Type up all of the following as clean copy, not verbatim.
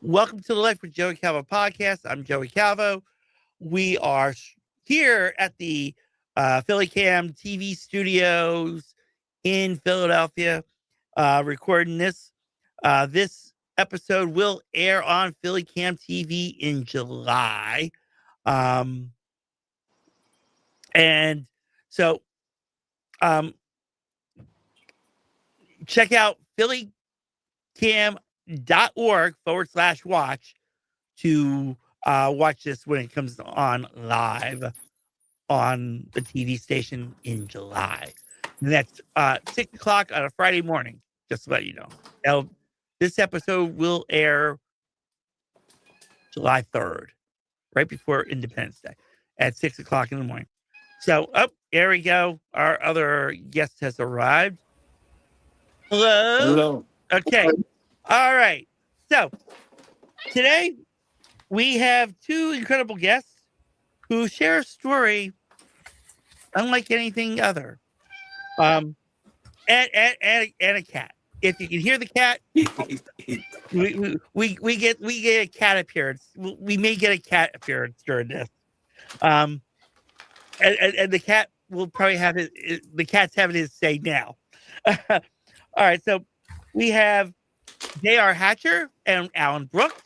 Welcome to the Life with Joey Calvo podcast. I'm Joey Calvo. We are here at the PhillyCAM TV studios in Philadelphia, recording this. This episode will air on PhillyCAM TV in July. And so check out PhillyCAM.org/watch to watch this when it comes on live on the TV station in July. And that's 6 o'clock on a Friday morning, just to let you know. Now, this episode will air July 3rd, right before Independence Day at 6 o'clock in the morning. So, there we go. Our other guest has arrived. Hello. Hello. Okay. All right. So, today we have two incredible guests who share a story unlike anything other. And a cat. If you can hear the cat, we get a cat appearance. We may get a cat appearance during this. And the cat will probably have the cat's having his say now. All right, so we have J.R. Hatcher and Alan Brooks.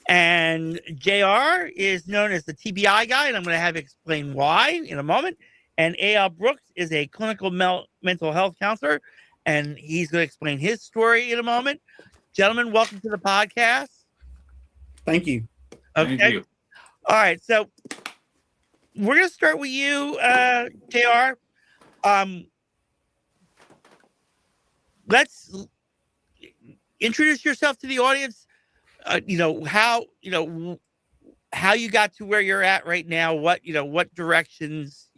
And JR is known as the TBI guy, and I'm going to have him explain why in a moment. And A.L. Brooks is a clinical mental health counselor, and he's going to explain his story in a moment. Gentlemen, welcome to the podcast. Thank you. Okay. Thank you. All right, so we're going to start with you, JR. Let's introduce yourself to the audience. How you got to where you're at right now, what directions,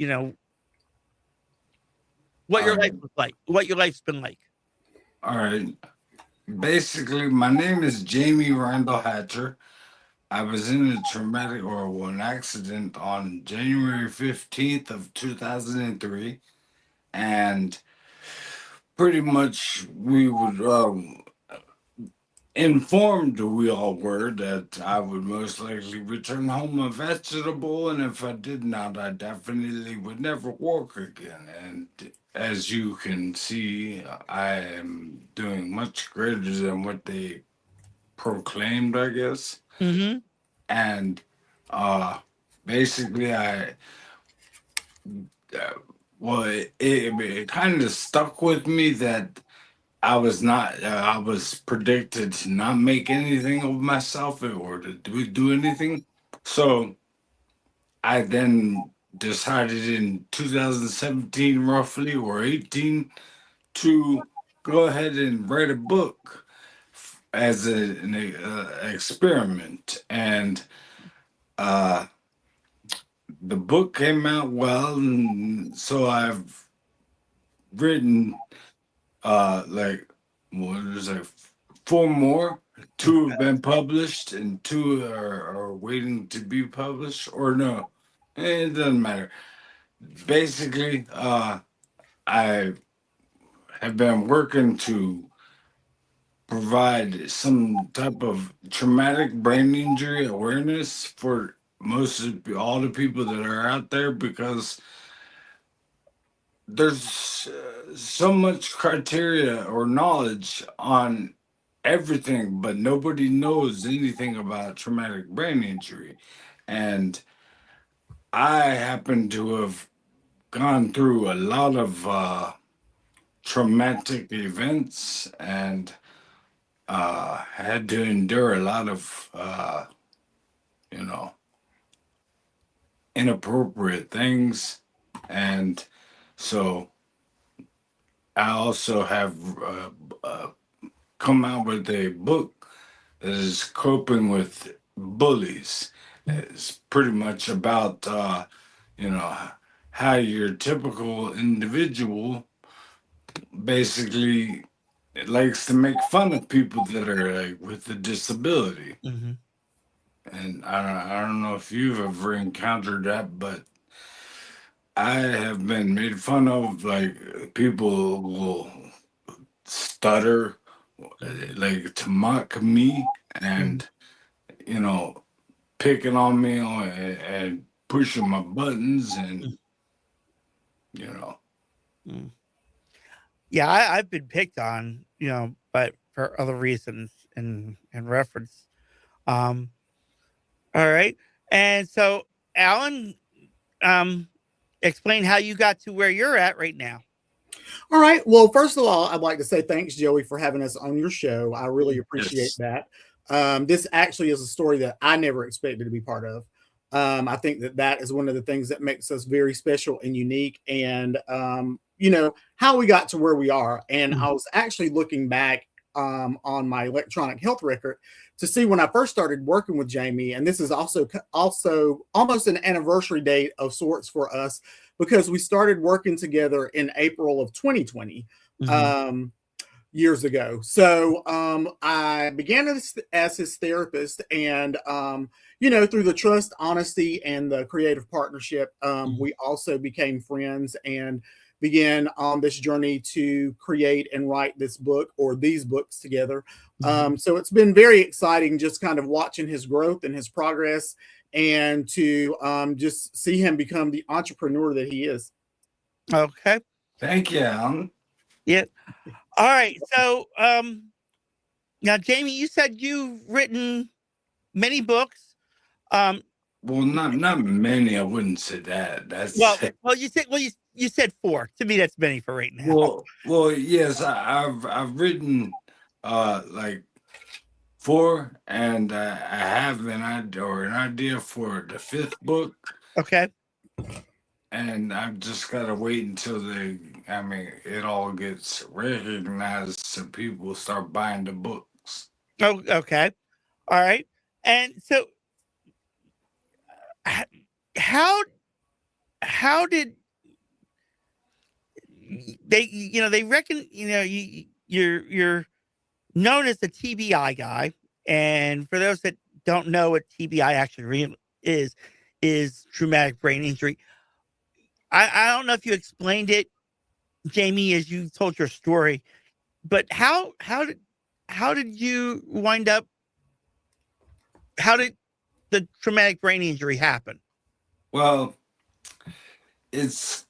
what your life was like, what your life's been like. All right. Basically, my name is Jamie Randall Hatcher. I was in an accident on January 15th of 2003. And pretty much we would, informed we all were that I would most likely return home a vegetable, and if I did not, I definitely would never walk again. And as you can see, I am doing much greater than what they proclaimed, I guess. Mm-hmm. And basically, it kind of stuck with me that I was predicted to not make anything of myself or to do anything. So I then decided in 2017, roughly, or 18, to go ahead and write a book as an experiment. And the book came out well, and so I've written four more. Two have been published and two are waiting to be published, or no, it doesn't matter. Basically, I have been working to provide some type of traumatic brain injury awareness for all the people that are out there, because there's so much criteria or knowledge on everything, but nobody knows anything about traumatic brain injury. And I happen to have gone through a lot of traumatic events and had to endure a lot of, inappropriate things. And so I also have come out with a book that is coping with bullies. It's pretty much about, how your typical individual basically likes to make fun of people that are with a disability. Mm-hmm. And I don't know if you've ever encountered that, but I have been made fun of. Like, people will stutter, like, to mock me, and picking on me and pushing my buttons and, Mm. Yeah, I've been picked on, but for other reasons and reference. All right. And so, Alan, explain how you got to where you're at right now. All right. Well, first of all, I'd like to say thanks, Joey, for having us on your show. I really appreciate that. This actually is a story that I never expected to be part of. I think that is one of the things that makes us very special and unique, and how we got to where we are. And I was actually looking back on my electronic health record to see when I first started working with Jamie, and this is also almost an anniversary date of sorts for us, because we started working together in April of 2020. Years ago. So I began as his therapist, and through the trust, honesty, and the creative partnership, we also became friends and began on this journey to create and write this book, or these books, together. So it's been very exciting just kind of watching his growth and his progress, and to just see him become the entrepreneur that he is. Okay. Thank you, Alan. Yeah. All right. So now, Jamie, you said you've written many books. Well, not many. I wouldn't say that. That's you said 4. To me, that's many for right now. Well, yes, I've written like 4, and I have an idea for the 5th book. Okay. And I've just got to wait until it all gets recognized so people start buying the books. Oh, okay. All right. And so how did they reckon, you're known as the TBI guy. And for those that don't know what TBI actually is traumatic brain injury. I don't know if you explained it, Jamie, as you told your story, but how did you wind up? How did the traumatic brain injury happen? Well, it's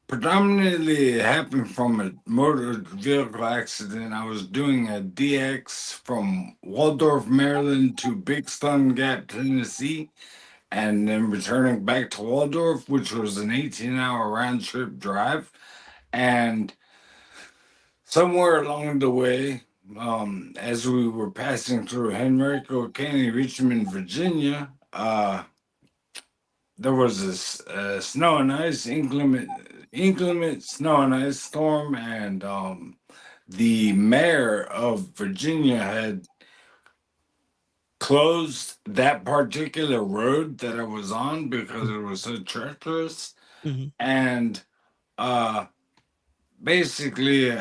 predominantly it happened from a motor vehicle accident. I was doing a DX from Waldorf, Maryland to Big Stone Gap, Tennessee, and then returning back to Waldorf, which was an 18-hour round-trip drive. And somewhere along the way, as we were passing through Henrico County, Richmond, Virginia, there was a snow and ice, inclement snow and ice storm, and the mayor of Virginia had closed that particular road that I was on because it was so treacherous. And basically,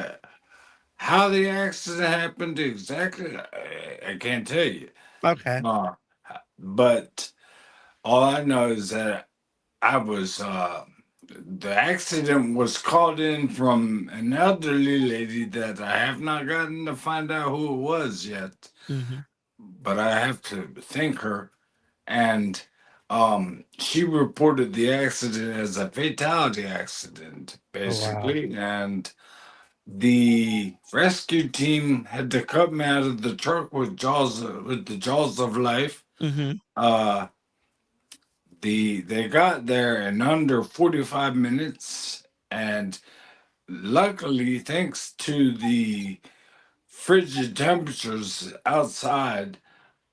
how the accident happened exactly, I can't tell you. Okay. But all I know is that I was, the accident was called in from an elderly lady that I have not gotten to find out who it was yet. But I have to thank her. And she reported the accident as a fatality accident, basically. Oh, wow. And the rescue team had to cut me out of the truck with the jaws of life. They got there in under 45 minutes, and luckily, thanks to the frigid temperatures outside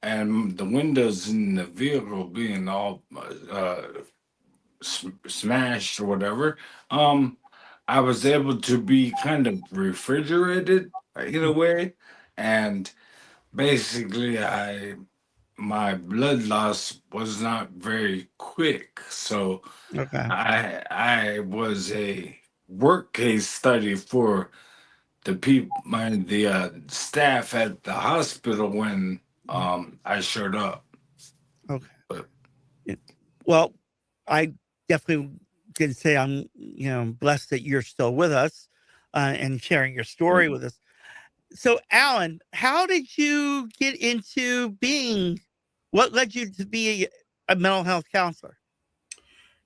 and the windows in the vehicle being all smashed or whatever, I was able to be kind of refrigerated in a way, and basically my blood loss was not very quick, so I was a work case study for the staff at the hospital when I showed up. Okay. Well, I definitely can say I'm blessed that you're still with us and sharing your story with us. So Alan, how did you get into being, what led you to be a mental health counselor?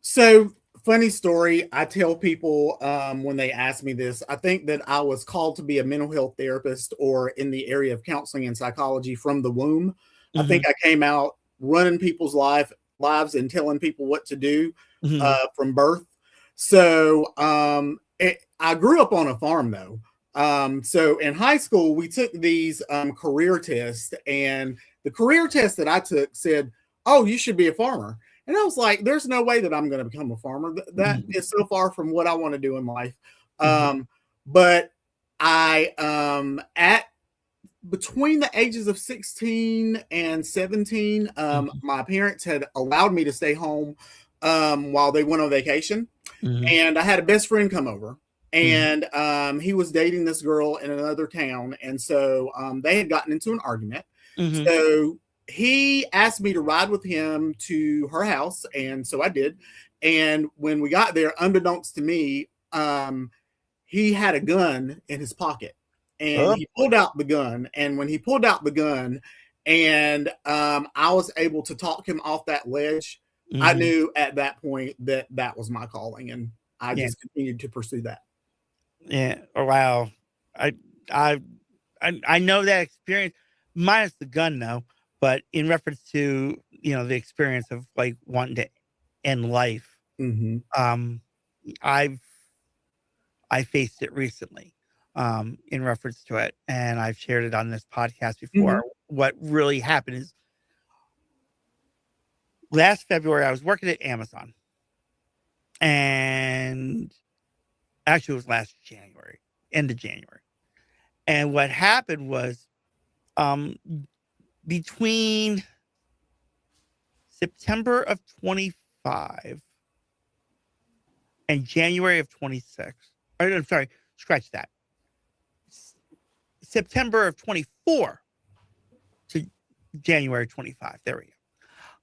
So, funny story. I tell people when they ask me this, I think that I was called to be a mental health therapist or in the area of counseling and psychology from the womb. I think I came out running people's lives and telling people what to do from birth. So I grew up on a farm though. So in high school, we took these career tests, and the career test that I took said, "Oh, you should be a farmer." And I was like, "There's no way that I'm going to become a farmer. That is so far from what I want to do in life." But I at between the ages of 16 and 17, my parents had allowed me to stay home while they went on vacation. And I had a best friend come over, and he was dating this girl in another town. And so they had gotten into an argument. So he asked me to ride with him to her house. And so I did. And when we got there, unbeknownst to me, he had a gun in his pocket. And he pulled out the gun. And when he pulled out the gun, and I was able to talk him off that ledge, I knew at that point that that was my calling, and I just continued to pursue that. Yeah. Oh, wow. I know that experience, minus the gun though, but in reference to, the experience of like wanting to end life. I faced it recently. In reference to it, and I've shared it on this podcast before. What really happened is last February I was working at Amazon, and actually it was last January, end of January. And what happened was between September of 25 and January of 26, I'm sorry, scratch that. September of 24 to January 25. There we go.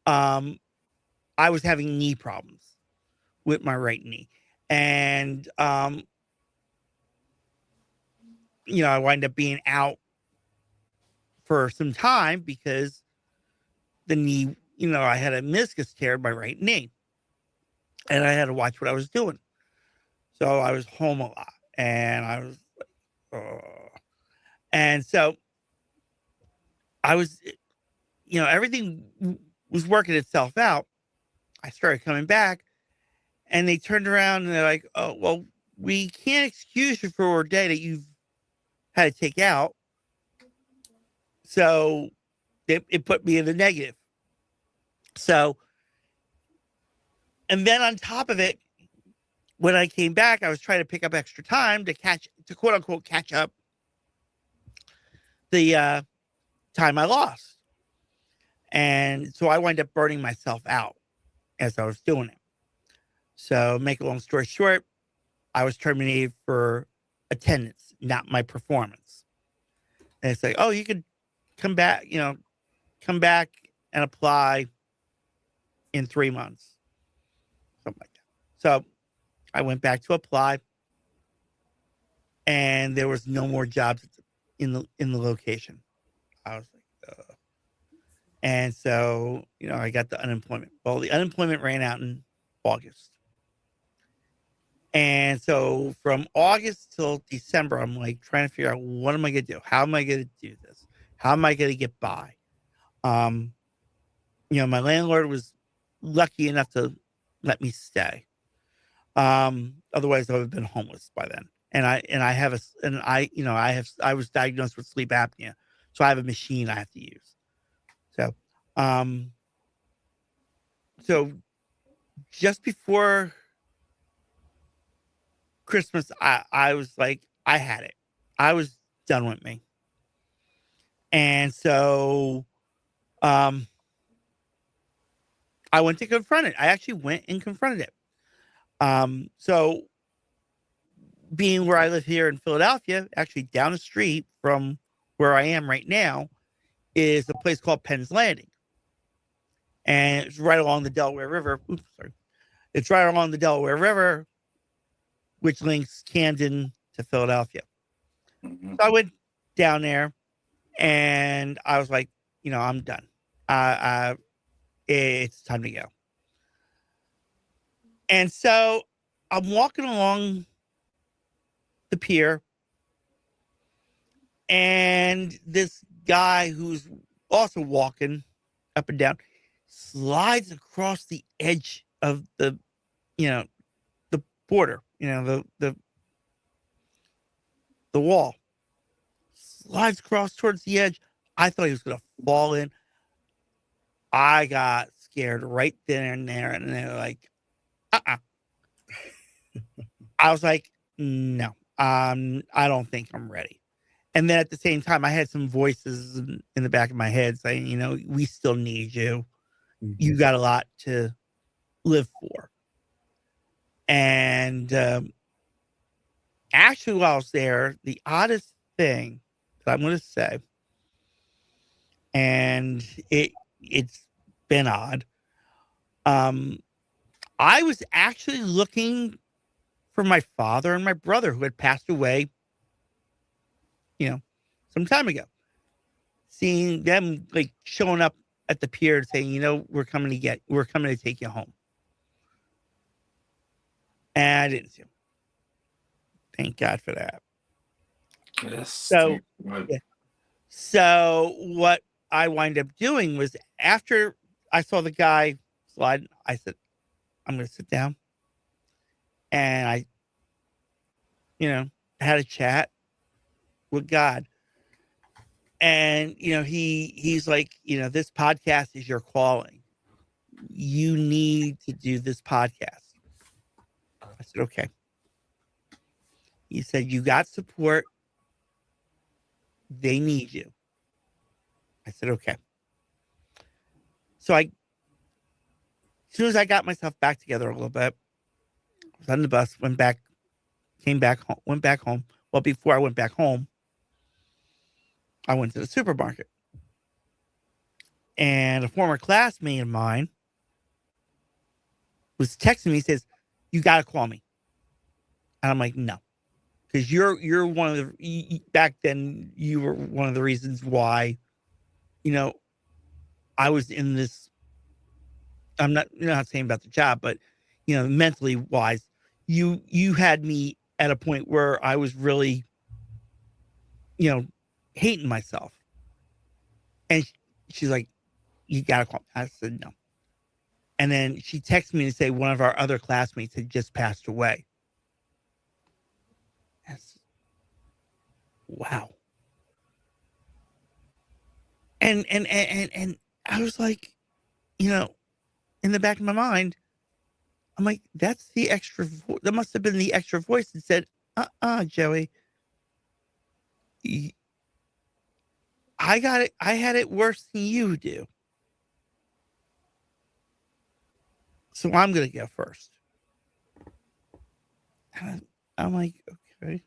I was having knee problems with my right knee. And, I wind up being out for some time because the knee, I had a meniscus tear in my right knee. And I had to watch what I was doing. So I was home a lot. And I was like, oh. And so I was, everything was working itself out. I started coming back, and they turned around and they're like, "Oh, well, we can't excuse you for a day that you've had to take out." So it put me in the negative. So, and then on top of it, when I came back, I was trying to pick up extra time to quote unquote catch up the time I lost. And so I wind up burning myself out as I was doing it. So make a long story short, I was terminated for attendance, not my performance. And it's like, oh, you could come back and apply in 3 months. Something like that. So I went back to apply, and there was no more jobs in the location. I was like, ugh. And so, I got the unemployment. Well, the unemployment ran out in August. And so from August till December, I'm like trying to figure out, what am I going to do? How am I going to do this? How am I going to get by? My landlord was lucky enough to let me stay. Otherwise I would have been homeless by then. I was diagnosed with sleep apnea. So I have a machine I have to use. So just before Christmas, I was like, I had it. I was done with me. And so I went to confront it. I actually went and confronted it. So being where I live here in Philadelphia, actually down the street from where I am right now, is a place called Penn's Landing. And it's right along the Delaware River. It's right along the Delaware River, which links Camden to Philadelphia. So I went down there, and I was like, I'm done. It's time to go. And so I'm walking along the pier, and this guy who's also walking up and down slides across the edge of the border, the wall. Slides across towards the edge. I thought he was going to fall in. I got scared right then and there, and they're like, I was like, no, I don't think I'm ready. And then at the same time, I had some voices in the back of my head saying, we still need you. Mm-hmm. You got a lot to live for. And actually, while I was there, the oddest thing that I'm going to say, and it's been odd, I was actually looking for my father and my brother who had passed away, some time ago. Seeing them like showing up at the pier and saying, we're coming to take you home. And I didn't see them. Thank God for that. Yes. So what I wind up doing was, after I saw the guy slide, I said, I'm going to sit down. And I, had a chat with God. And, he's like, this podcast is your calling. You need to do this podcast. I said, okay. He said, you got support. They need you. I said, okay. So as soon as I got myself back together a little bit, I was on the bus, went back home. Well, before I went back home, I went to the supermarket. And a former classmate of mine was texting me, says, you got to call me. And I'm like, no. Because you're one of the, back then, you were one of the reasons why, I was in this, I'm not saying about the job, but, mentally wise, you had me at a point where I was really, hating myself. And she's like, you got to call me. I said, no. And then she texted me to say one of our other classmates had just passed away. Wow. And I was like, in the back of my mind, I'm like, that's the extra that must have been the extra voice that said, Joey, I got it. I had it worse than you do. So I'm going to go first. And I'm like, okay.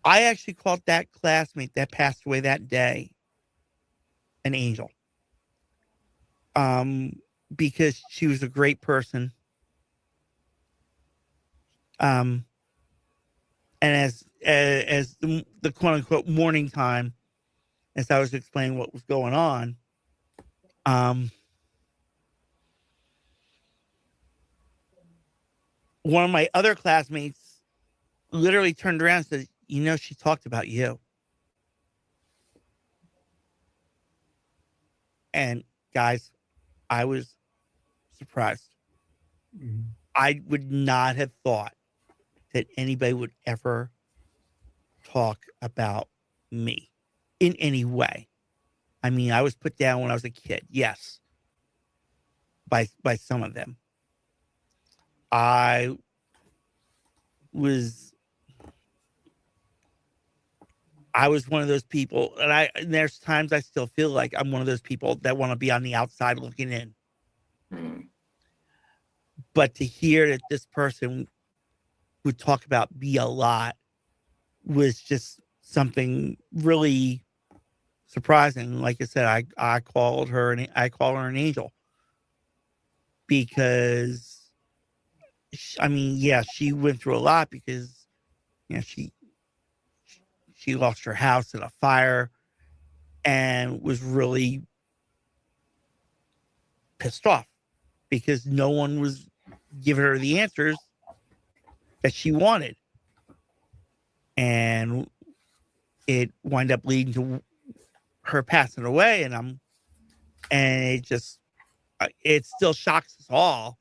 I actually called that classmate that passed away that day an angel. Because she was a great person. And as the quote unquote morning time, as I was explaining what was going on, one of my other classmates literally turned around and said, she talked about you. And guys, I was surprised. Mm-hmm. I would not have thought that anybody would ever talk about me in any way. I mean, I was put down when I was a kid, yes, by some of them. I was one of those people, and there's times I still feel like I'm one of those people that want to be on the outside looking in. Mm-hmm. But to hear that this person would talk about me a lot was just something really surprising. Like I said, I call her an angel, because she went through a lot, because she she lost her house in a fire and was really pissed off because no one was giving her the answers that she wanted. And it wound up leading to her passing away. And it still shocks us all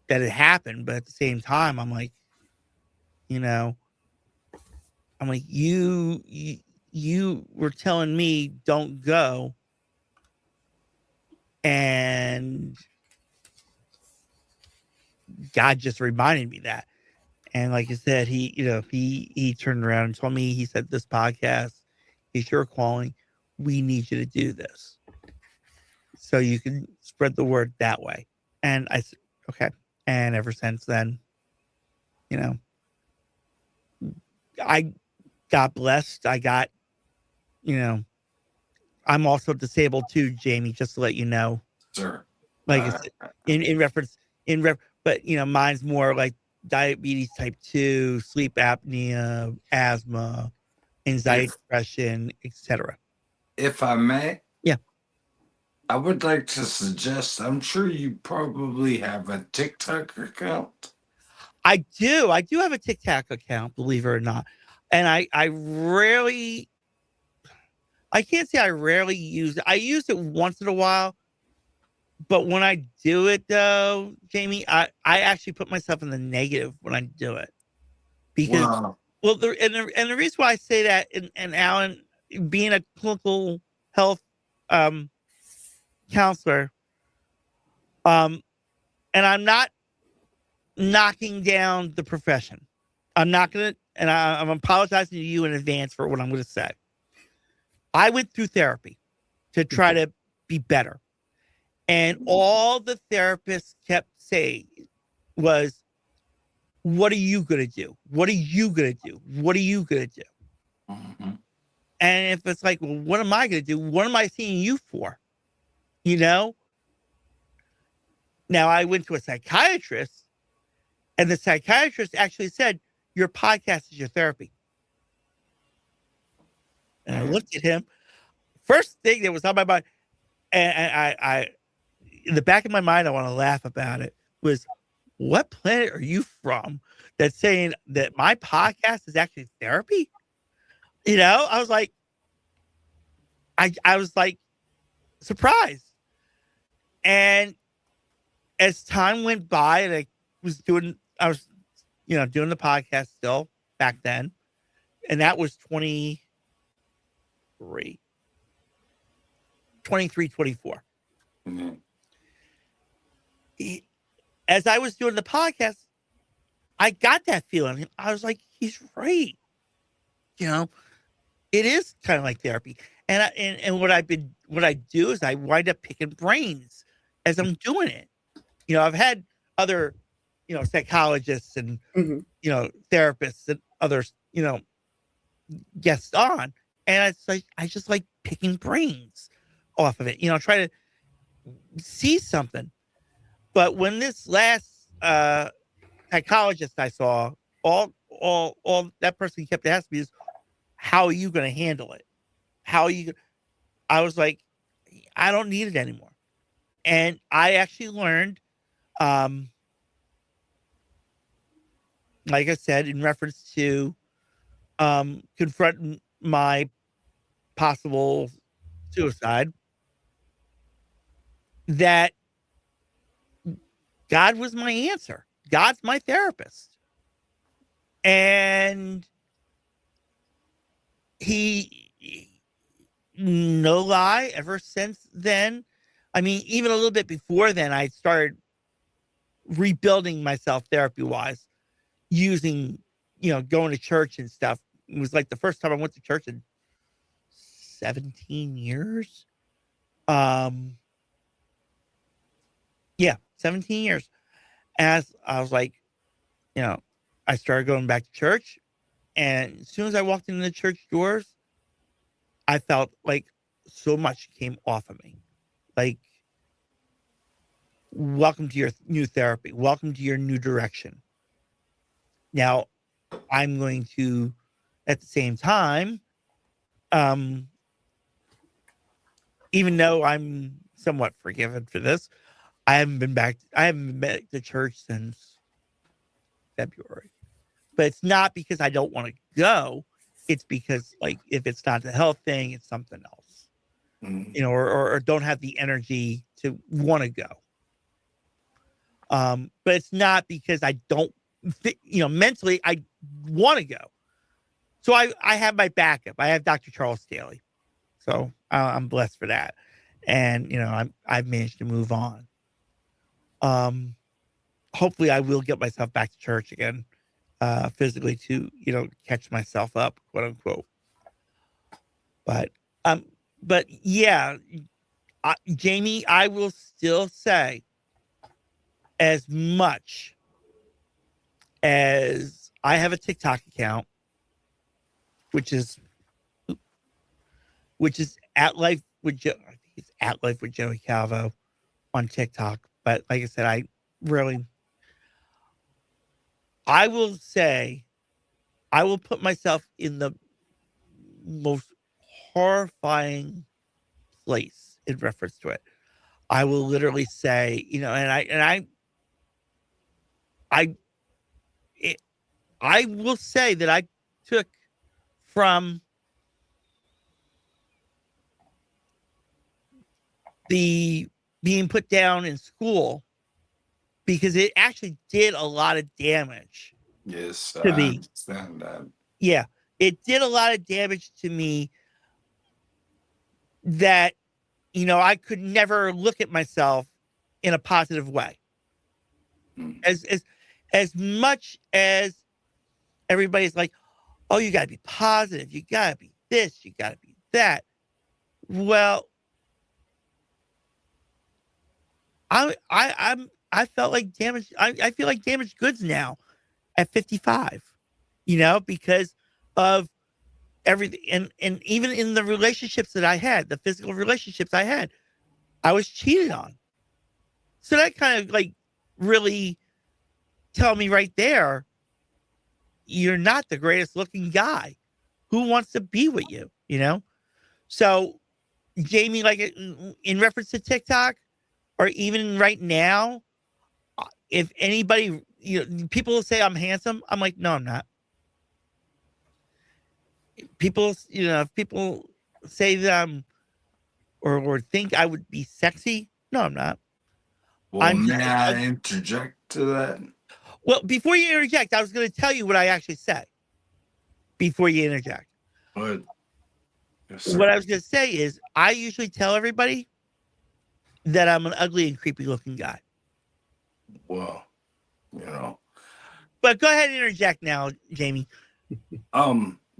that it happened. But at the same time, I'm like, you were telling me don't go. And God just reminded me that. And like I said, he turned around and told me, he said, this podcast is your calling. We need you to do this so you can spread the word that way. And I said, okay. And ever since then, I got blessed. I got, I'm also disabled too, Jamie, just to let you know. Sure. Like I said, but mine's more like diabetes type 2, sleep apnea, asthma, anxiety, depression, etc. If I may, yeah, I would like to suggest, I'm sure you probably have a TikTok account. I do have a TikTok account, believe it or not. And I can't say I rarely use it. I use it once in a while. But when I do it, though, Jamie, I actually put myself in the negative when I do it. Because, the reason why I say that, and Alan, being a clinical health counselor, and I'm not knocking down the profession. I'm not going to, and I'm apologizing to you in advance for what I'm going to say. I went through therapy to try to be better. And all the therapists kept saying was, what are you going to do? What are you going to do? What are you going to do? Mm-hmm. And if it's like, well, what am I going to do? What am I seeing you for? Now I went to a psychiatrist, and the psychiatrist actually said, your podcast is your therapy. And I looked at him. First thing that was on my mind, and I in the back of my mind, I want to laugh about it, was, what planet are you from that's saying that my podcast is actually therapy? I was like, I was like surprised. And as time went by, and I was doing the podcast still back then. And that was 23, 24. Mm-hmm. As I was doing the podcast, I got that feeling. I was like, he's right. It is kind of like therapy. And what I do is I wind up picking brains as I'm doing it. I've had other, psychologists and, therapists and others, guests on. And it's like, I just like picking brains off of it, try to see something. But when this last psychologist I saw, all that person kept asking me is, how are you going to handle it? I was like, I don't need it anymore. And I actually learned, like I said, in reference to confronting my possible suicide, that God was my answer. God's my therapist. And he, no lie, ever since then, I mean, even a little bit before then, I started rebuilding myself therapy-wise, using, going to church and stuff. It was like the first time I went to church in 17 years. 17 years. As I was like, I started going back to church. And as soon as I walked into the church doors, I felt like so much came off of me. Like, welcome to your new therapy. Welcome to your new direction. Now, I'm going to at the same time, even though I'm somewhat forgiven for this, I haven't been back to church since February. But it's not because I don't want to go. It's because, like, if it's not the health thing, it's something else. You know, or don't have the energy to want to go. But it's not because I don't, mentally I want to go. So I have my backup. I have Dr. Charles Staley. So I'm blessed for that. And, I've managed to move on. Hopefully I will get myself back to church again, physically to, catch myself up, quote unquote. But yeah, Jamie, I will still say, as much as I have a TikTok account, which is at Life with I think it's at Life with Joey Calvo on TikTok. But like I said, I will say, I will put myself in the most horrifying place in reference to it. I will literally say, I will say that I took from the being put down in school, because it actually did a lot of damage. Yes, to I me. understand that. Yeah, it did a lot of damage to me that, I could never look at myself in a positive way. As much as everybody's like, oh, you got to be positive, you got to be this, you got to be that. Well, I felt like damaged. I feel like damaged goods now at 55, because of everything. And even in the relationships that I had, the physical relationships I had, I was cheated on. So that kind of like really tell me right there, you're not the greatest looking guy. Who wants to be with you? So Jamie, like in reference to TikTok, or even right now, if anybody, people say I'm handsome, I'm like, no, I'm not. People, if people say that I'm, or think I would be sexy, no, I'm not. Well, may I interject to that? Well, before you interject, I was going to tell you what I actually said before you interject. What? Yes, What I was going to say is, I usually tell everybody that I'm an ugly and creepy looking guy. Well, But go ahead and interject now, Jamie.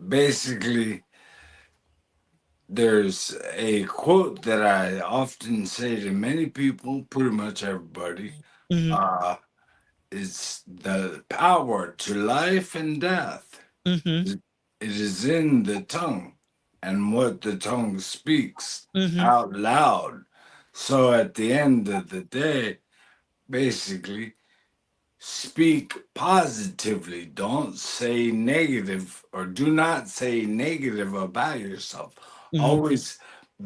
Basically, there's a quote that I often say to many people, pretty much everybody. Mm-hmm. It's the power to life and death. Mm-hmm. It is in the tongue and what the tongue speaks Mm-hmm. out loud. So at the end of the day, basically, speak positively. Don't say negative, or do not say negative about yourself. Mm-hmm. Always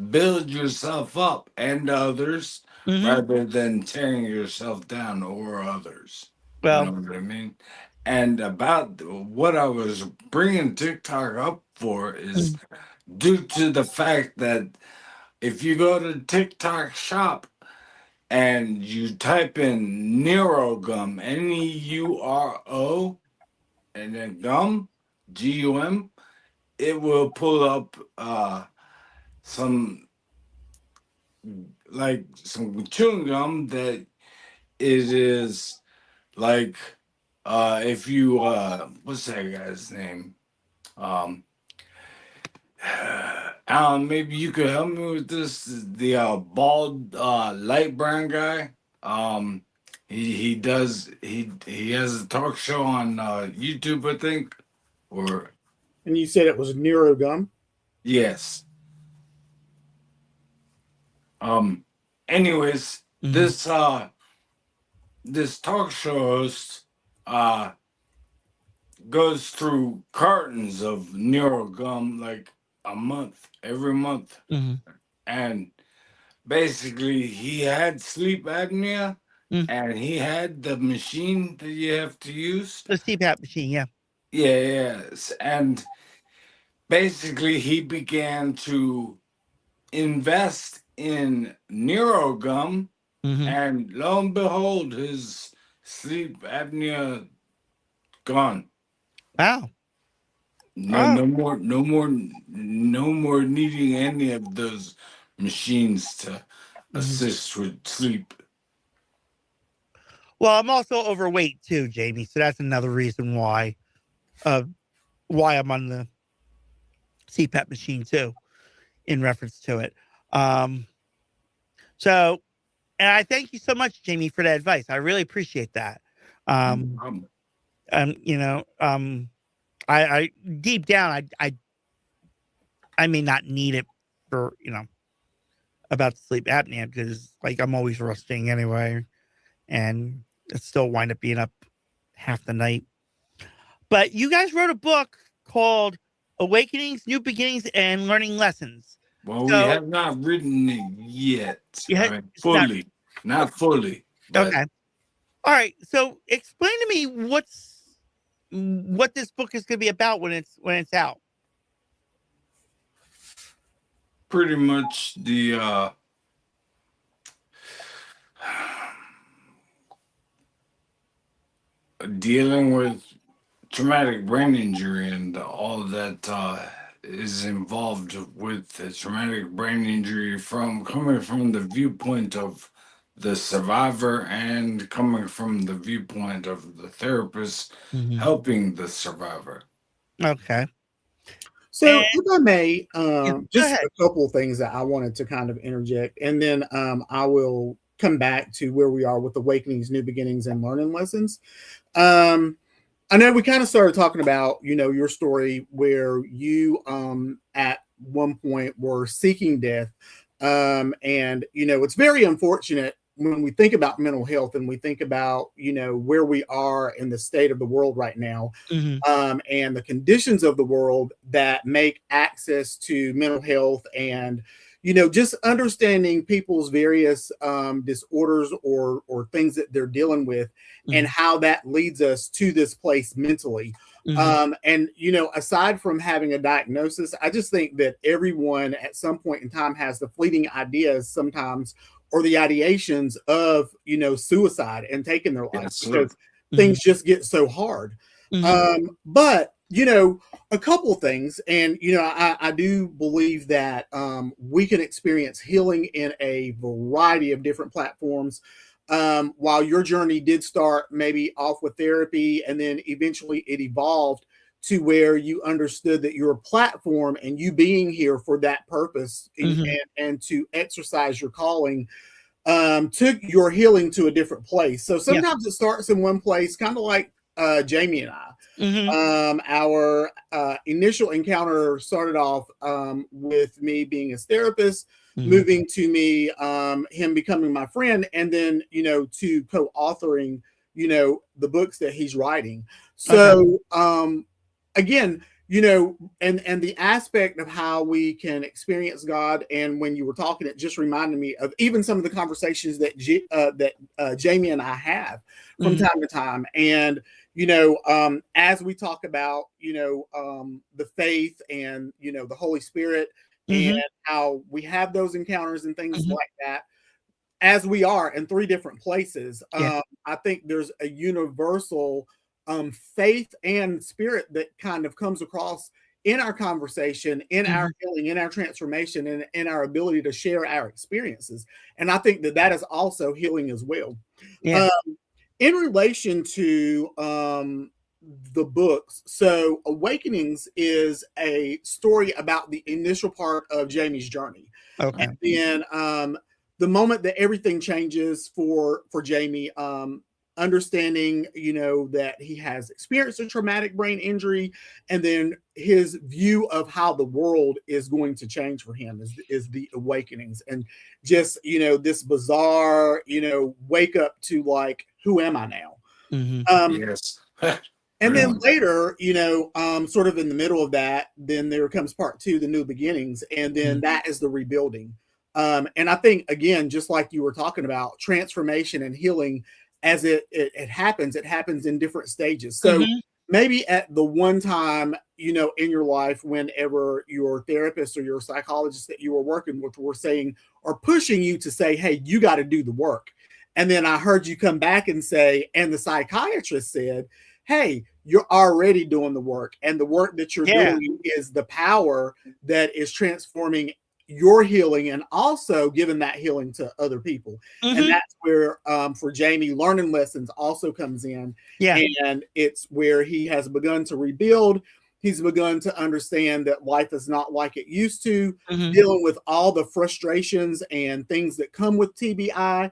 build yourself up and others, Mm-hmm. rather than tearing yourself down or others. Well, you know what I mean? And about what I was bringing TikTok up for is due to the fact that if you go to TikTok shop and you type in Neurogum, Neuro, and then gum, GUM, it will pull up some chewing gum that it is like if you what's that guy's name? Alan, maybe you could help me with this. The bald light brown guy. He has a talk show on YouTube, I think. Or And you said it was Neurogum? yes. Anyways, this talk show host goes through cartons of Nero gum like every month. Mm-hmm. And basically, he had sleep apnea, Mm. and he had the machine that you have to use. The CPAP machine, yeah. Yeah, yes. And basically, he began to invest in Nero gum, Mm-hmm. and lo and behold, his sleep apnea gone. Wow. No more, no more needing any of those machines to assist with sleep. Well, I'm also overweight too, Jamie. So that's another reason why I'm on the CPAP machine too, in reference to it. So, and I thank you so much, Jamie, for that advice. I really appreciate that. You know, I deep down, I may not need it for, you know, about sleep apnea, because like I'm always resting anyway, and it still wind up being up half the night. But you guys wrote a book called Awakenings, New Beginnings, and Learning Lessons. Well, So- we have not written it yet. Yeah, I mean, fully, not fully. But Okay. All right. So explain to me what this book is going to be about when it's out. pretty much the dealing with traumatic brain injury and all that is involved with the traumatic brain injury, from coming from the viewpoint of the survivor and coming from the viewpoint of the therapist helping the survivor. Okay. So, And- if I may, go just ahead. a couple of things that I wanted to kind of interject, and then I will come back to where we are with Awakenings, New Beginnings, and Learning Lessons. I know we kind of started talking about, you know, your story where you at one point were seeking death. And, you know, it's very unfortunate when we think about mental health and we think about, you know, where we are in the state of the world right now, and the conditions of the world that make access to mental health and, you know, just understanding people's various disorders or things that they're dealing with, and how that leads us to this place mentally. And, you know, aside from having a diagnosis, I just think that everyone at some point in time has the fleeting ideas sometimes, or the ideations of, you know, suicide and taking their life, because things just get so hard. But, you know, a couple of things, and, you know, I do believe that we can experience healing in a variety of different platforms. While your journey did start maybe off with therapy, and then eventually it evolved to where you understood that your platform and you being here for that purpose, and to exercise your calling, took your healing to a different place. So sometimes it starts in one place, kind of like Jamie and I. Our initial encounter started off with me being his therapist, moving to me, him becoming my friend, and then, you know, to co-authoring, you know, the books that he's writing. So again, you know, and the aspect of how we can experience God, and when you were talking, it just reminded me of even some of the conversations that Jamie and I have from time to time. And, you know, as we talk about, you know, the faith and, you know, the Holy Spirit, and how we have those encounters and things like that, as we are in three different places, I think there's a universal faith and spirit that kind of comes across in our conversation, in our healing, in our transformation, and in our ability to share our experiences. And I think that that is also healing as well. In relation to the books, so Awakenings is a story about the initial part of Jamie's journey. And then the moment that everything changes for Jamie, understanding, you know, that he has experienced a traumatic brain injury, and then his view of how the world is going to change for him is the awakenings, and just, you know, this bizarre, you know, wake up to like, who am I now? Yes. And then later, sort of in the middle of that, then there comes part 2, the new beginnings. And then that is the rebuilding. And I think, again, just like you were talking about, transformation and healing, as it happens in different stages. So maybe at the one time, in your life, whenever your therapist or your psychologist that you were working with were saying or pushing you to say, hey, you got to do the work. And then I heard you come back and say, and the psychiatrist said, hey, you're already doing the work. And the work that you're doing is the power that is transforming your healing and also giving that healing to other people. And that's where, for Jamie, Learnin Lessons also comes in. Yeah. And it's where he has begun to rebuild. He's begun to understand that life is not like it used to, dealing with all the frustrations and things that come with TBI.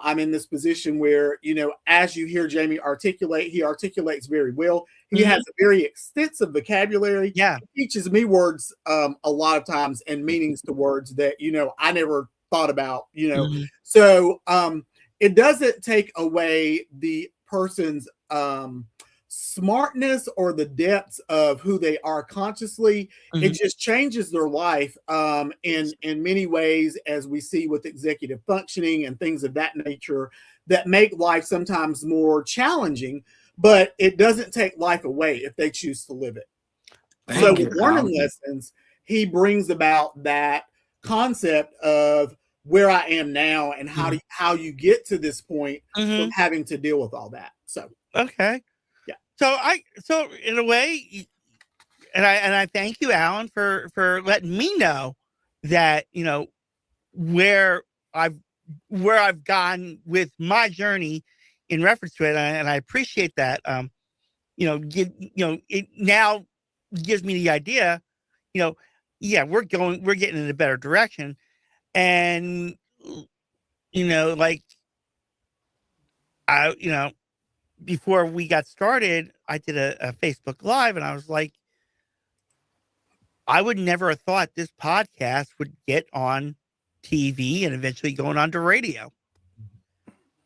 I'm in this position where, as you hear Jamie articulate, he articulates very well. He has a very extensive vocabulary. Yeah. He teaches me words a lot of times and meanings to words that, I never thought about, So it doesn't take away the person's smartness or the depths of who they are consciously. It just changes their life in many ways, as we see with executive functioning and things of that nature that make life sometimes more challenging, but it doesn't take life away if they choose to live it. So with Learnin Lessons, he brings about that concept of where I am now and how you get to this point of having to deal with all that. So okay. So in a way, and I thank you, Alan, for letting me know that, where I've gone with my journey in reference to it. And I appreciate that. It now gives me the idea, we're getting in a better direction. And, before we got started, I did a Facebook Live, and I was like, I would never have thought this podcast would get on TV and eventually going on to radio.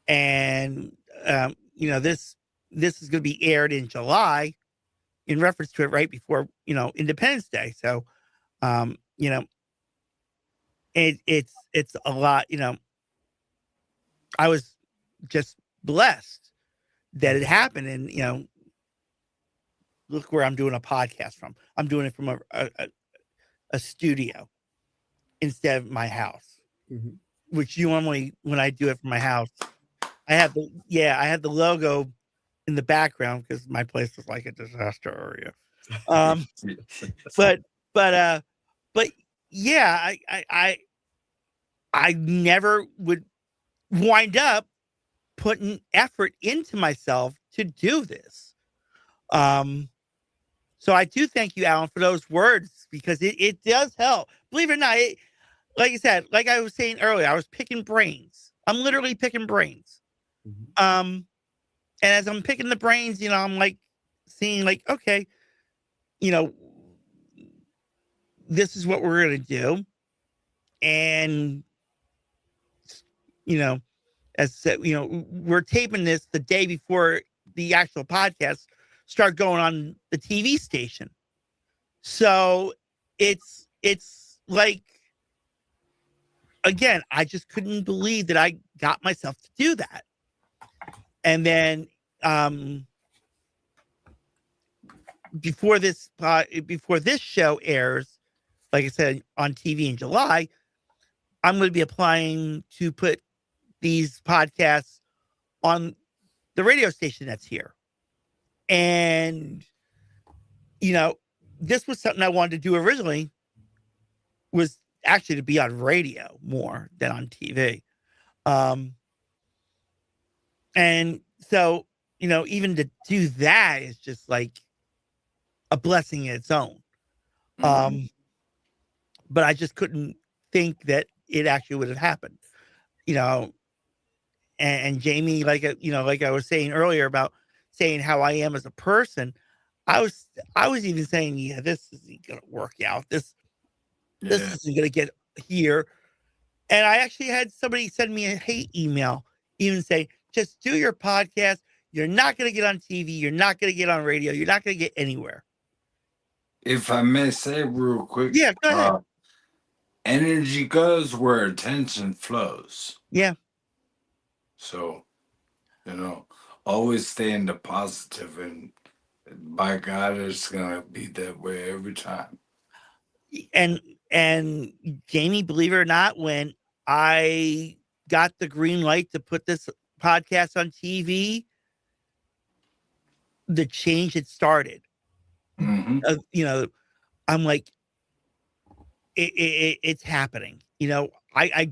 And, this is going to be aired in July in reference to it right before, Independence Day. So, it's a lot, I was just blessed that it happened. And, look where I'm doing a podcast from. I'm doing it from a studio instead of my house, which normally when I do it from my house, I have the logo in the background because my place is like a disaster area. But yeah, I never would wind up putting effort into myself to do this. So I do thank you, Alan, for those words, because it does help. Believe it or not, like I said, like I was saying earlier, I was picking brains. I'm literally picking brains. And as I'm picking the brains, I'm like seeing like, okay, this is what we're going to do. And, as I said, we're taping this the day before the actual podcast start going on the TV station. So it's like, again, I just couldn't believe that I got myself to do that. And then before this show airs, like I said, on TV in July, I'm going to be applying to put these podcasts on the radio station that's here. And, this was something I wanted to do originally, was actually to be on radio more than on TV. And so, even to do that is just like a blessing in its own. But I just couldn't think that it actually would have happened, and Jamie, like I was saying earlier about saying how I am as a person, I was even saying, yeah, this isn't going to work out. This isn't going to get here. And I actually had somebody send me a hate email, even say, just do your podcast. You're not going to get on TV. You're not going to get on radio. You're not going to get anywhere. If I may say real quick, Yeah, go ahead. Energy goes where attention flows. Yeah. So, always stay in the positive, and by God, it's gonna be that way every time. And Jamie, believe it or not, when I got the green light to put this podcast on TV, the change had started. Mm-hmm. I'm like, it's happening. I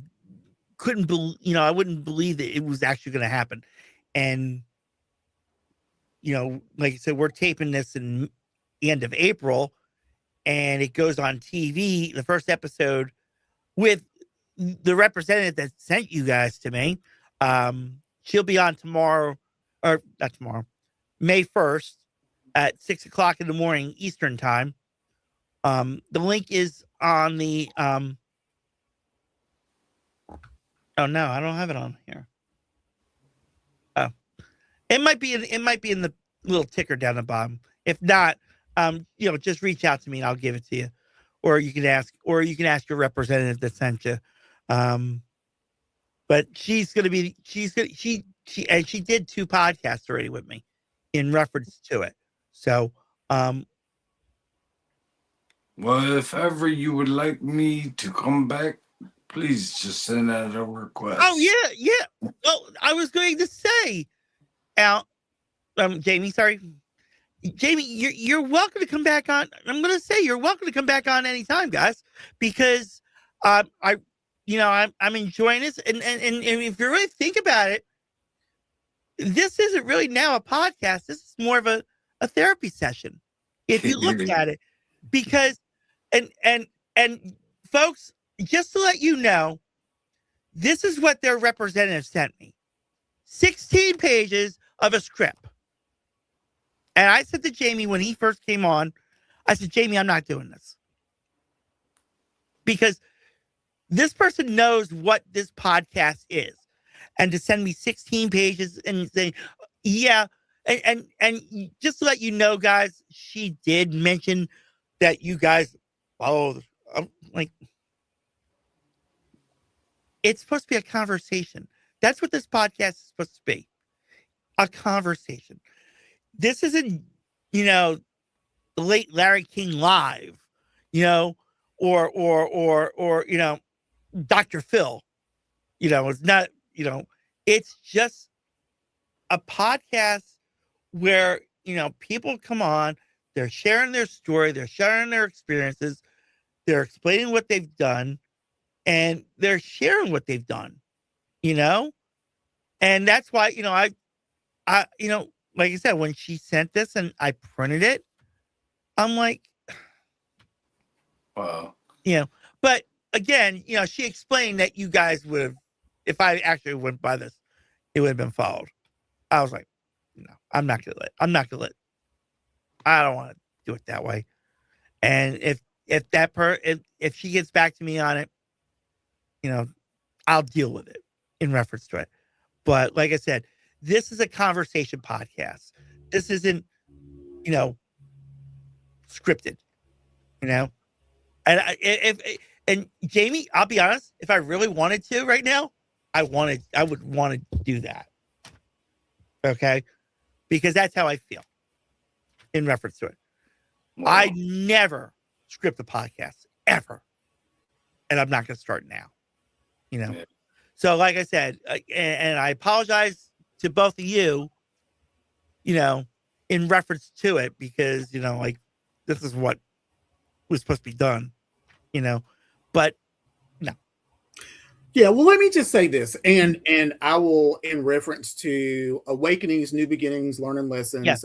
couldn't believe, I wouldn't believe that it was actually going to happen. And, like I said, we're taping this in the end of April, and it goes on TV, the first episode, with the representative that sent you guys to me. She'll be on tomorrow, or not tomorrow, May 1st at 6:00 in the morning Eastern time. The link is on the oh no, I don't have it on here. Oh, it might be in the little ticker down the bottom. If not, just reach out to me and I'll give it to you, or you can ask your representative that sent you. But she did 2 podcasts already with me in reference to it. So, well, if ever you would like me to come back, please just send out a request. Oh yeah. Well, I was going to say, Jamie, sorry, Jamie, you're welcome to come back on. I'm going to say you're welcome to come back on anytime, guys, because I'm enjoying this, and if you really think about it, this isn't really now a podcast. This is more of a therapy session, if you look at it, because and folks, just to let you know, this is what their representative sent me: 16 pages of a script. And I said to Jamie when he first came on, I said, Jamie, I'm not doing this, because this person knows what this podcast is, and to send me 16 pages and say, yeah. And just to let you know, guys, she did mention that you guys follow. Like, it's supposed to be a conversation. That's what this podcast is supposed to be, a conversation. This isn't, the late Larry King Live, or Dr. Phil. It's not. It's just a podcast where, people come on, they're sharing their story, they're sharing their experiences, they're explaining what they've done, and they're sharing what they've done, and that's why, I like I said, when she sent this and I printed it, I'm like, wow. But again, she explained that you guys would have, if I actually went by this, it would have been followed. I was like, no, I don't want to do it that way. And if she gets back to me on it, I'll deal with it in reference to it. But like I said, this is a conversation podcast. This isn't, scripted, and and Jamie, I'll be honest, if I really wanted to right now, I would want to do that. Okay. Because that's how I feel in reference to it. Wow. I never script a podcast ever. And I'm not going to start now, Yeah. So like I said, and I apologize to both of you, in reference to it, because, this is what was supposed to be done, but no. Yeah, well, let me just say this, and I will, in reference to Awakenings, New Beginnings, Learnin Lessons, yes.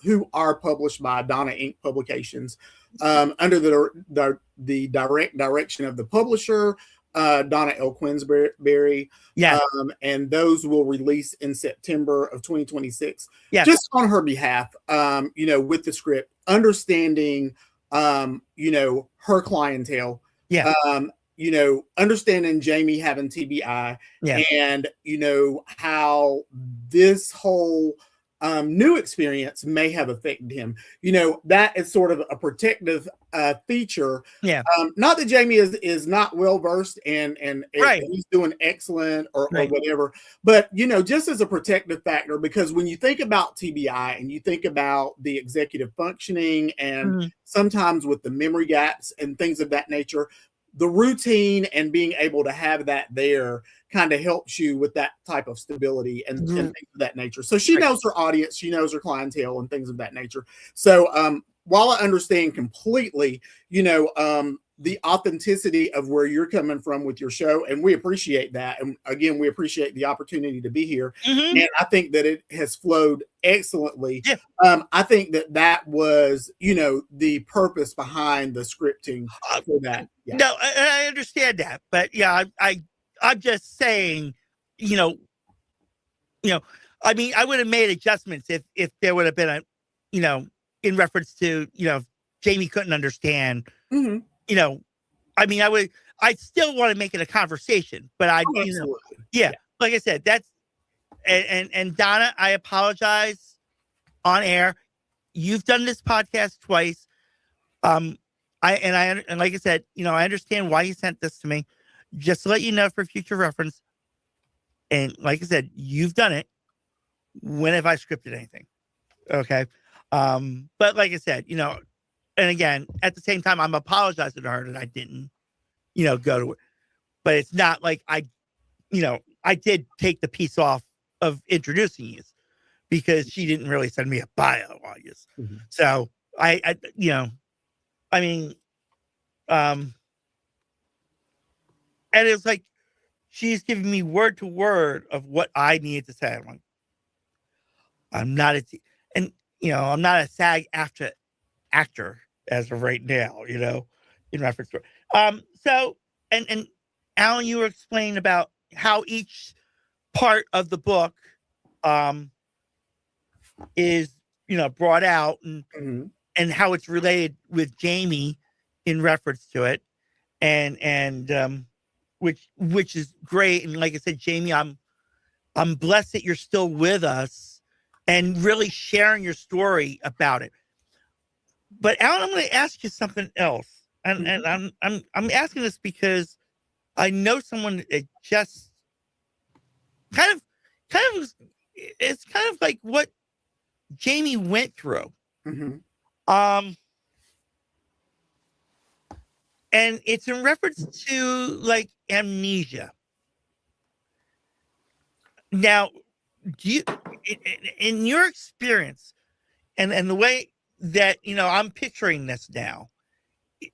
Who are published by Donna Inc. Publications, under the direct direction of the publisher, Donna L. Quinsberry. Yeah. And those will release in September of 2026. Yeah. Just on her behalf, with the script, understanding, her clientele. Yeah. Understanding Jamie having TBI, yeah. and, how this whole new experience may have affected him. You know, that is sort of a protective feature. Yeah. Not that Jamie is not well versed and Right. he's doing excellent or Right. whatever, but you know, just as a protective factor, because when you think about TBI and you think about the executive functioning and sometimes with the memory gaps and things of that nature, the routine and being able to have that there kind of helps you with that type of stability and things of that nature. So she knows her audience, she knows her clientele and things of that nature. So while I understand completely, you know, the authenticity of where you're coming from with your show, and we appreciate that. And again, we appreciate the opportunity to be here. And I think that it has flowed excellently. Yeah. I think that was, you know, the purpose behind the scripting for that. Yeah. No, I understand that, but yeah, I'm just saying, you know, I mean, I would have made adjustments if there would have been a, you know, in reference to, you know, Jamie couldn't understand, you know, I mean, I still want to make it a conversation, but you know, yeah, like I said, that's, and Donna, I apologize on air. You've done this podcast twice. And like I said, you know, I understand why you sent this to me, just to let you know for future reference. And like I said, you've done it. When have I scripted anything? Okay. But like I said, you know, and again, at the same time, I'm apologizing to her that I didn't, you know, go to it. But it's not like you know, I did take the piece off of introducing you because she didn't really send me a bio on you. So I, you know, I mean, and it's like she's giving me word to word of what I needed to say. I'm like, I'm not and you know, I'm not a SAG actor as of right now, you know, in reference to so and Alan, you were explaining about how each part of the book is, you know, brought out and how it's related with Jamie in reference to it, and which is great. And like I said, Jamie, I'm blessed that you're still with us and really sharing your story about it. But Alan, I'm going to ask you something else, and I'm asking this because I know someone that just kind of it's kind of like what Jamie went through. And it's in reference to like amnesia. Now, do you, in your experience, and the way that, you know, I'm picturing this now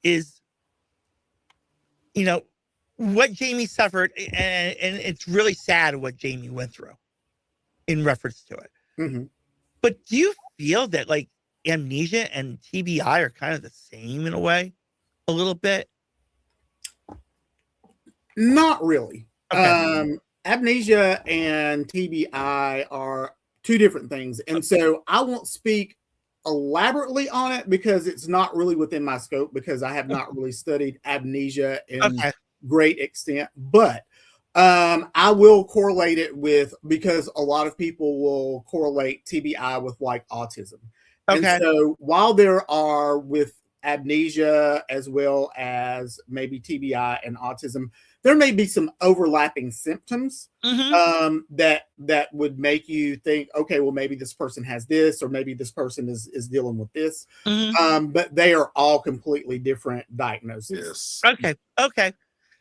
is, you know, what Jamie suffered, and it's really sad what Jamie went through in reference to it. But do you feel that like amnesia and TBI are kind of the same in a way, a little bit? Not really. Okay. Amnesia and TBI are two different things. And so I won't speak elaborately on it because it's not really within my scope, because I have not really studied amnesia in great extent. But I will correlate it with, because a lot of people will correlate TBI with like autism. And so while there are with amnesia as well as maybe TBI and autism, there may be some overlapping symptoms that would make you think, okay, well, maybe this person has this, or maybe this person is dealing with this. But they are all completely different diagnoses. Okay.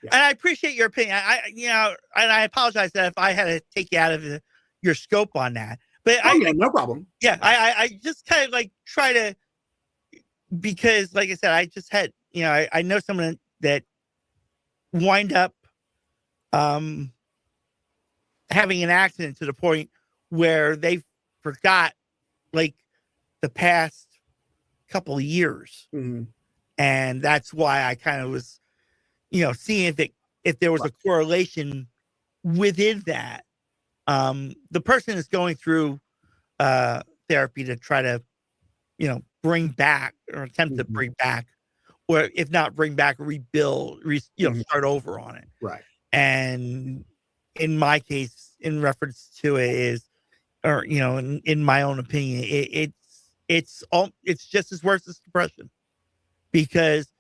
Yeah. And I appreciate your opinion. You know, and I apologize that if I had to take you out of your scope on that. But no problem. Yeah, I just kind of like try to, because like I said, I just had, you know, I know someone that wind up having an accident to the point where they forgot like the past couple of years. And that's why I kind of was, you know, seeing if there was a correlation within that. The person is going through therapy to try to, you know, bring back or attempt to bring back, or if not bring back, rebuild, you know, start over on it. Right. And in my case, in reference to it, is or in my own opinion, it's just as worse as depression, because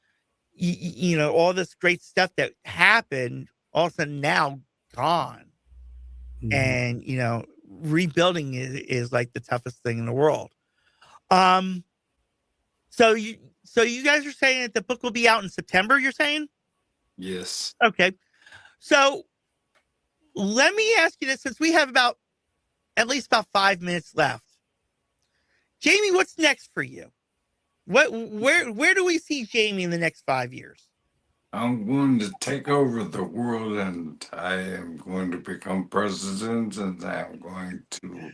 all this great stuff that happened all of a sudden now gone. Mhm. And rebuilding is like the toughest thing in the world. So you guys are saying that the book will be out in September, you're saying? Yes. Okay. So let me ask you this, since we have at least about 5 minutes left. Jamie, what's next for you? Where do we see Jamie in the next 5 years? I'm going to take over the world, and I am going to become president, and I'm going to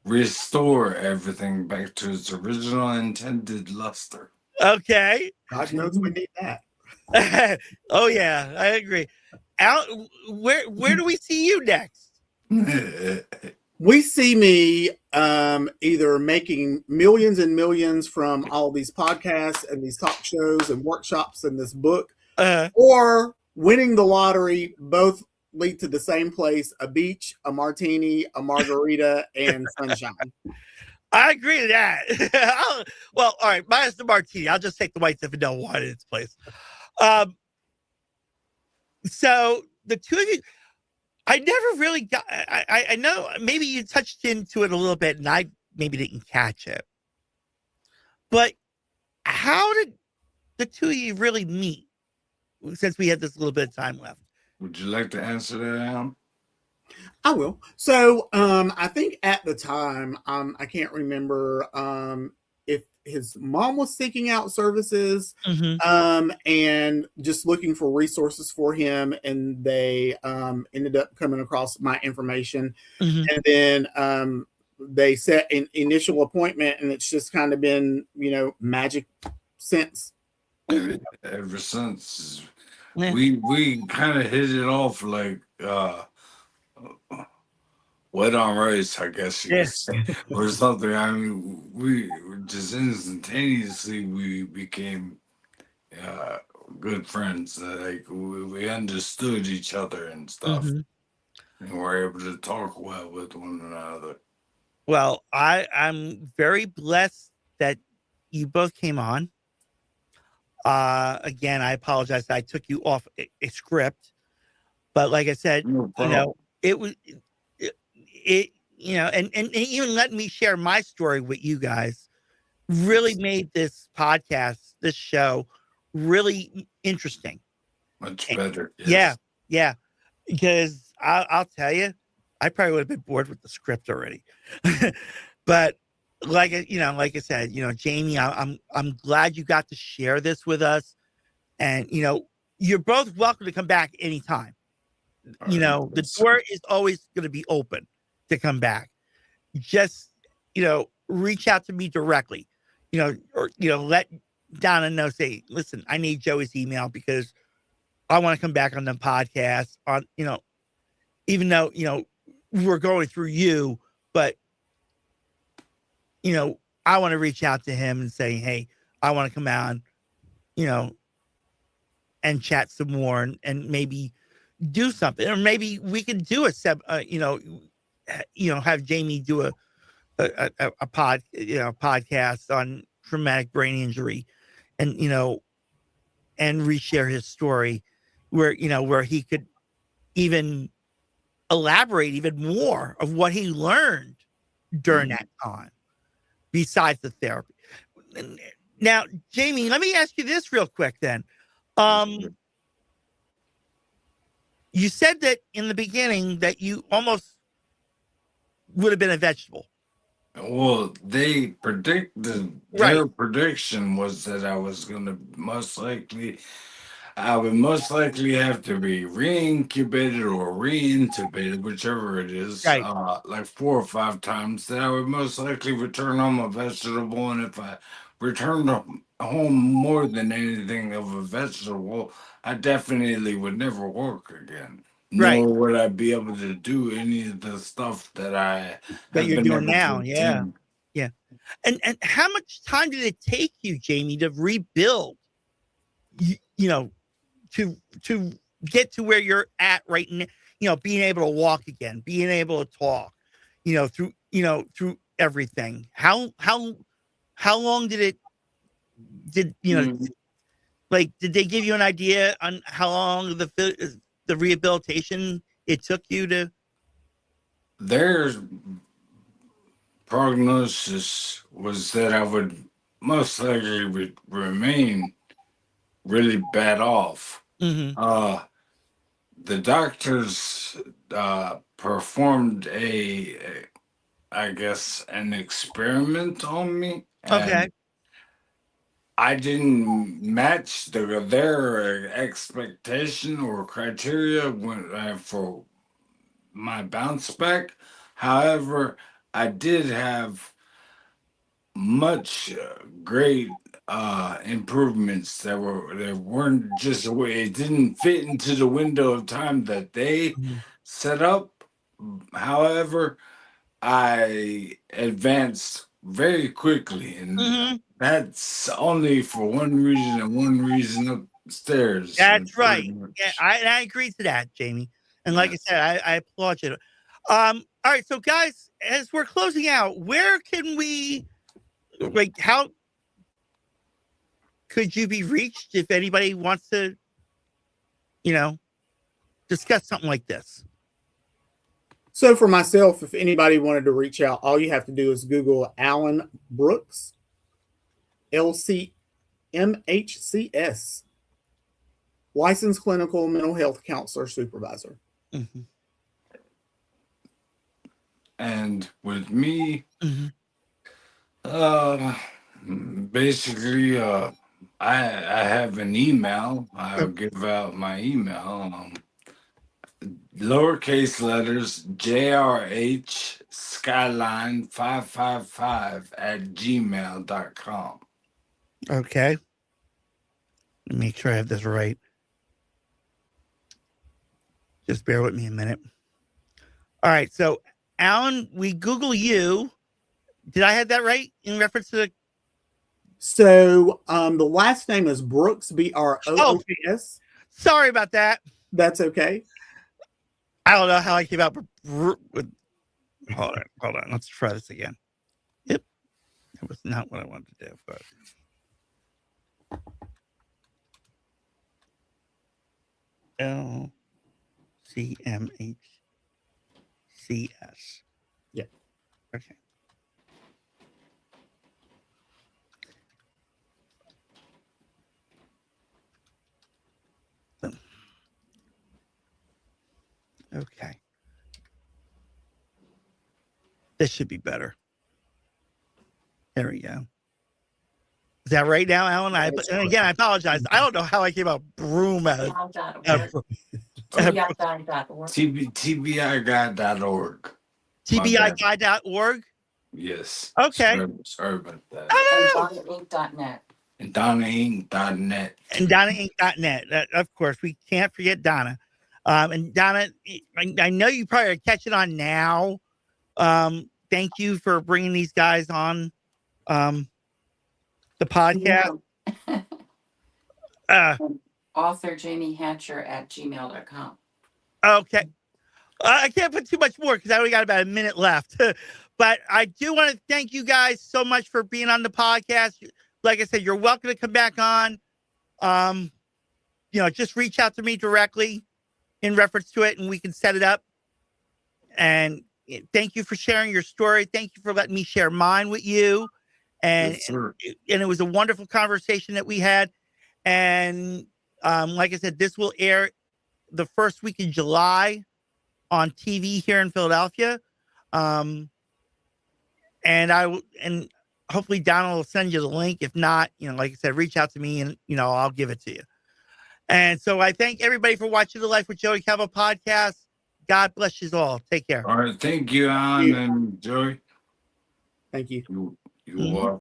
restore everything back to its original intended luster. Okay. God knows we need that. Oh yeah, I agree. Where do we see you next? We see me either making millions and millions from all these podcasts and these talk shows and workshops and this book, or winning the lottery. Both lead to the same place: a beach, a martini, a margarita, and sunshine. I agree to that. Well, all right, minus the martini. I'll just take the white Zinfandel wine in its place. So the two of you, I never really got. I know maybe you touched into it a little bit, and I maybe didn't catch it. But how did the two of you really meet? Since we had this little bit of time left, Would you like to answer that, Alan? I will. So I think at the time, I can't remember if his mom was seeking out services and just looking for resources for him, and they ended up coming across my information, and then they set an initial appointment, and it's just kind of been magic since. Ever since. Yeah. We kind of hit it off like wet on rice, I guess you could say, or something. I mean, we just instantaneously we became good friends. Like we understood each other and stuff, and were able to talk well with one another. Well, I'm very blessed that you both came on. Again, I apologize that I took you off a script, but like I said, No problem. it was it and even letting me share my story with you guys really made this podcast, this show, really interesting. Much better. Yes. Yeah. Because I'll tell you, I probably would have been bored with the script already. But like I said, Jamie, I'm glad you got to share this with us, and you're both welcome to come back anytime. The door is always going to be open to come back. Just reach out to me directly, or let Donna know. Say, listen, I need Joey's email because I want to come back on the podcast. On even though we're going through you, but I want to reach out to him and say, hey, I want to come on, and chat some more, and maybe do something, or maybe we can do have Jamie do a podcast on traumatic brain injury, and and reshare his story, where he could even elaborate even more of what he learned during that time, besides the therapy. Now, Jamie, let me ask you this real quick then. You said that in the beginning that you almost would have been a vegetable. Well, they predicted, their prediction was that I would most likely have to be re-incubated or re-intubated, whichever it is, like 4 or 5 times, that I would most likely return home a vegetable. And if I returned home more than anything of a vegetable, I definitely would never work again. Nor would I be able to do any of the stuff that you're doing now. Yeah. And how much time did it take you, Jamie, to rebuild? To get to where you're at right now, being able to walk again, being able to talk, through through everything. How long did like, did they give you an idea on how long the rehabilitation it took you to? Their prognosis was that I would most likely remain really bad off. Mm-hmm. The doctors performed I guess, an experiment on me. Okay. I didn't match their expectation or criteria for my bounce back. However, I did have much great improvements that weren't just it didn't fit into the window of time that they set up. However, I advanced very quickly, and that's only for one reason and one reason upstairs. That's right. Yeah, I agree to that, Jamie. And like I said, I applaud you. All right, so guys, as we're closing out, where can we, like, how could you be reached if anybody wants to, discuss something like this? So for myself, if anybody wanted to reach out, all you have to do is Google Alan Brooks, LCMHCS, licensed clinical mental health counselor supervisor. Mm-hmm. And with me, basically, I have an email. I'll give out my email. Lowercase letters JRH Skyline 555 @gmail.com. Okay. Let me make sure I have this right. Just bear with me a minute. All right. So, Alan, we Google you. Did I have that right in reference to the? So the last name is Brooks, Brooks. Sorry about that. That's okay. I don't know how I came out with. Hold on. Let's try this again. Yep. That was not what I wanted to do, but. LCMHCS. Yeah. Okay. Okay. This should be better. There we go. Is that right now, Alan? And again, I apologize. I don't know how I came out broom at it. TBIguide.org. TBIguide.org? Yes. Okay. Sorry about that. And DonnaInc.net. And DonnaInc.net. Of course, we can't forget Donna. And Donna, I know you probably are catching on now. Thank you for bringing these guys on the podcast. Author Jamie Hatcher @gmail.com. Okay. I can't put too much more because I only got about a minute left. But I do want to thank you guys so much for being on the podcast. Like I said, you're welcome to come back on. Just reach out to me directly in reference to it and we can set it up. And thank you for sharing your story. Thank you for letting me share mine with you. And, Yes, sir. And it was a wonderful conversation that we had. And like I said, this will air the first week in July on TV here in Philadelphia. And hopefully Donna will send you the link. If not, like I said, reach out to me and, I'll give it to you. And so I thank everybody for watching the Life with Joey Calvo podcast. God bless you all. Take care. All right. Thank you, Alan and Joey. Thank you. You are